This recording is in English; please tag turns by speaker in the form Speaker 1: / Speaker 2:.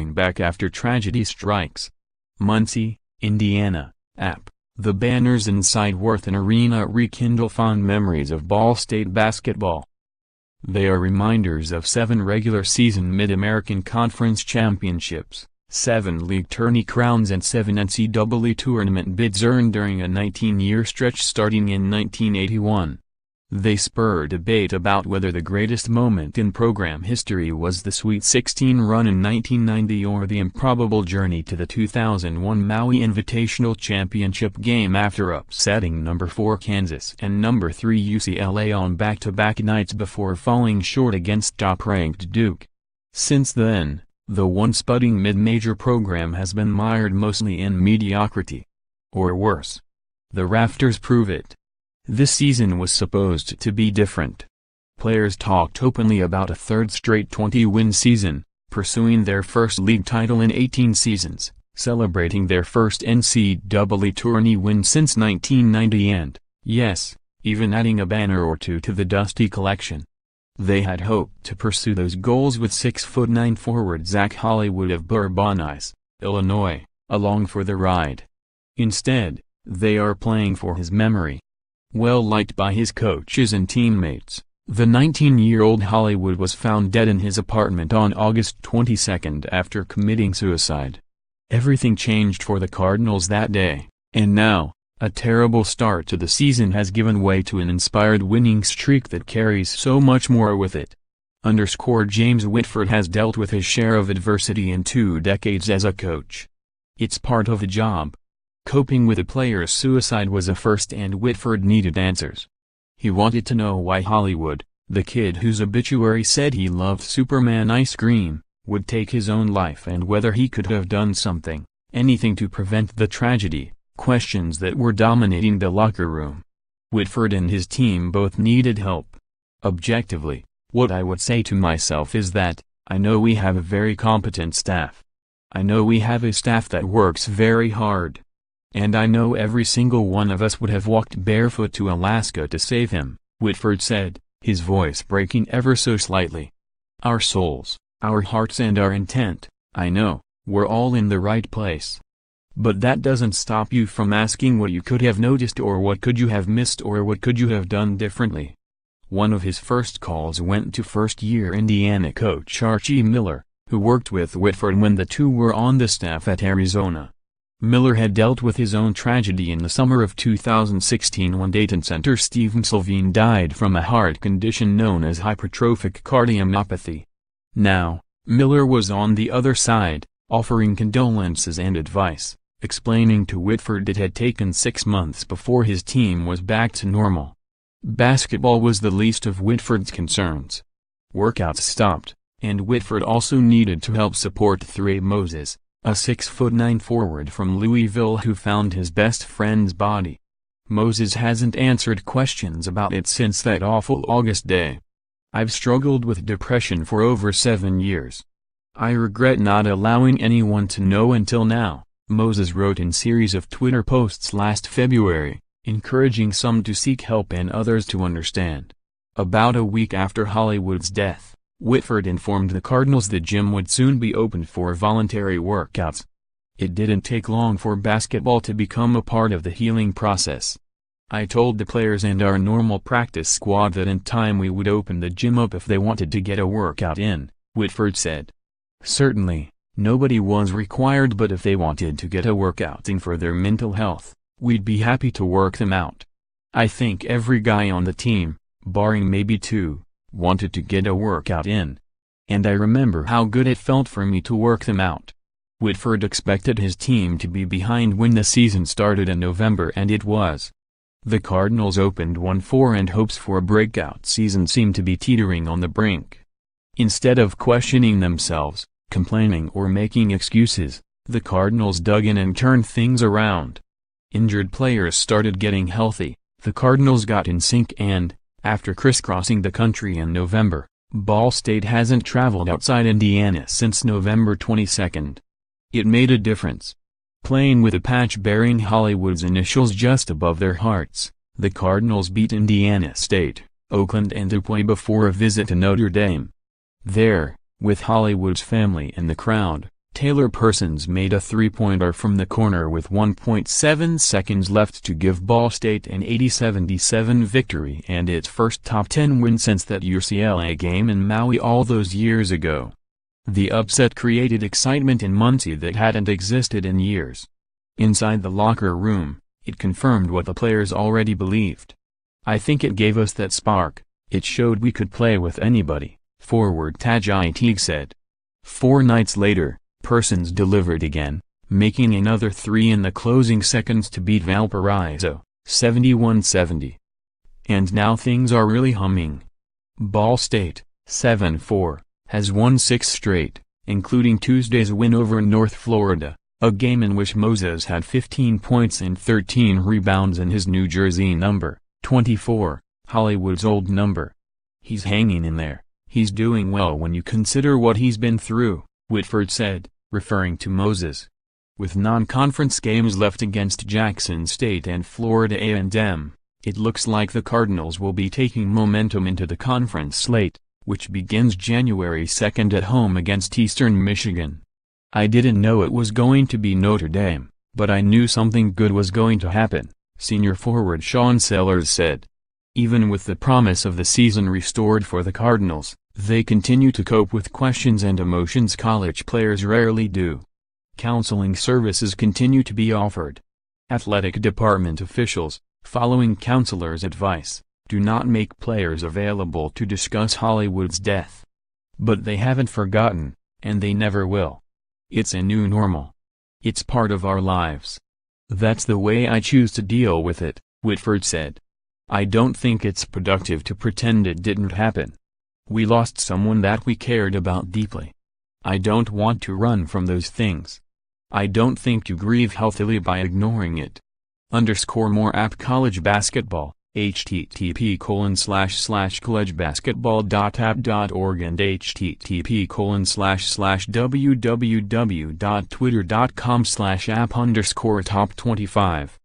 Speaker 1: firing back after tragedy strikes. MUNCIE, Indiana, app. The banners inside Worthen Arena rekindle fond memories of Ball State basketball. They are reminders of 7 regular season Mid-American Conference championships, 7 league tourney crowns and 7 NCAA Tournament bids earned during a 19-year stretch starting in 1981. They spur debate about whether the greatest moment in program history was the Sweet 16 run in 1990 or the improbable journey to the 2001 Maui Invitational championship game after upsetting No. 4 Kansas and No. 3 UCLA on back-to-back nights before falling short against top-ranked Duke. Since then, the once budding mid-major program has been mired mostly in mediocrity. Or worse. The rafters prove it. This season was supposed to be different. Players talked openly about a third straight 20-win season, pursuing their first league title in 18 seasons, celebrating their first NCAA Tourney win since 1990 and, yes, even adding a banner or two to the dusty collection. They had hoped to pursue those goals with 6'9" forward Zach Hollywood of Bourbonnais, Illinois, along for the ride. Instead, they are playing for his memory. Well liked by his coaches and teammates, the 19-year-old Hollywood was found dead in his apartment on August 22 after committing suicide. Everything changed for the Cardinals that day, and now, a terrible start to the season has given way to an inspired winning streak that carries so much more with it. James Whitford has dealt with his share of adversity in 2 decades as a coach. It's part of the job. Coping with a player's suicide was a first and Whitford needed answers. He wanted to know why Hollywood, the kid whose obituary said he loved Superman ice cream, would take his own life and whether he could have done something, anything to prevent the tragedy, questions that were dominating the locker room. Whitford and his team both needed help. Objectively, what I would say to myself is that, I know we have a very competent staff. I know we have a staff that works very hard. And I know every single one of us would have walked barefoot to Alaska to save him, Whitford said, his voice breaking ever so slightly. Our souls, our hearts and our intent, I know, we're all in the right place. But that doesn't stop you from asking what you could have noticed or what could you have missed or what could you have done differently. One of his first calls went to first-year Indiana coach Archie Miller, who worked with Whitford when the two were on the staff at Arizona. Miller had dealt with his own tragedy in the summer of 2016 when Dayton center Stephen Sylvine died from a heart condition known as hypertrophic cardiomyopathy. Now, Miller was on the other side, offering condolences and advice, explaining to Whitford it had taken 6 months before his team was back to normal. Basketball was the least of Whitford's concerns. Workouts stopped, and Whitford also needed to help support Thray Moses, a 6'9" forward from Louisville who found his best friend's body. Moses hasn't answered questions about it since that awful August day. I've struggled with depression for over 7 years. I regret not allowing anyone to know until now, Moses wrote in series of Twitter posts last February, encouraging some to seek help and others to understand. About a week after Hollywood's death, Whitford informed the Cardinals the gym would soon be opened for voluntary workouts. It didn't take long for basketball to become a part of the healing process. I told the players and our normal practice squad that in time we would open the gym up if they wanted to get a workout in, Whitford said. Certainly, nobody was required, but if they wanted to get a workout in for their mental health, we'd be happy to work them out. I think every guy on the team, barring maybe 2, wanted to get a workout in. And I remember how good it felt for me to work them out. Whitford expected his team to be behind when the season started in November, and it was. The Cardinals opened 1-4 and hopes for a breakout season seemed to be teetering on the brink. Instead of questioning themselves, complaining or making excuses, the Cardinals dug in and turned things around. Injured players started getting healthy, the Cardinals got in sync and, after crisscrossing the country in November, Ball State hasn't traveled outside Indiana since November 22. It made a difference. Playing with a patch bearing Hollywood's initials just above their hearts, the Cardinals beat Indiana State, Oakland and DuPuis before a visit to Notre Dame. There, with Hollywood's family in the crowd, Taylor Persons made a three-pointer from the corner with 1.7 seconds left to give Ball State an 80-77 victory and its first top 10 win since that UCLA game in Maui all those years ago. The upset created excitement in MUNCIE that hadn't existed in years. Inside the locker room, it confirmed what the players already believed. "I think it gave us that spark, it showed we could play with anybody," forward Tajai Teague said. 4 nights later, Persons delivered again, making another three in the closing seconds to beat Valparaiso, 71-70. And now things are really humming. Ball State, 7-4, has won 6 straight, including Tuesday's win over North Florida, a game in which Moses had 15 points and 13 rebounds in his New Jersey number, 24, Hollywood's old number. "He's hanging in there, he's doing well when you consider what he's been through," Whitford said, referring to Moses. With non-conference games left against Jackson State and Florida A&M, it looks like the Cardinals will be taking momentum into the conference slate, which begins January 2nd at home against Eastern Michigan. "I didn't know it was going to be Notre Dame, but I knew something good was going to happen," senior forward Sean Sellers said. Even with the promise of the season restored for the Cardinals, they continue to cope with questions and emotions college players rarely do. Counseling services continue to be offered. Athletic department officials, following counselors' advice, do not make players available to discuss Hollywood's death. But they haven't forgotten, and they never will. "It's a new normal. It's part of our lives. That's the way I choose to deal with it," Whitford said. "I don't think it's productive to pretend it didn't happen. We lost someone that we cared about deeply. I don't want to run from those things. I don't think you grieve healthily by ignoring it." More app college basketball, http://collegebasketball.app.org and http://www.twitter.com/app_top25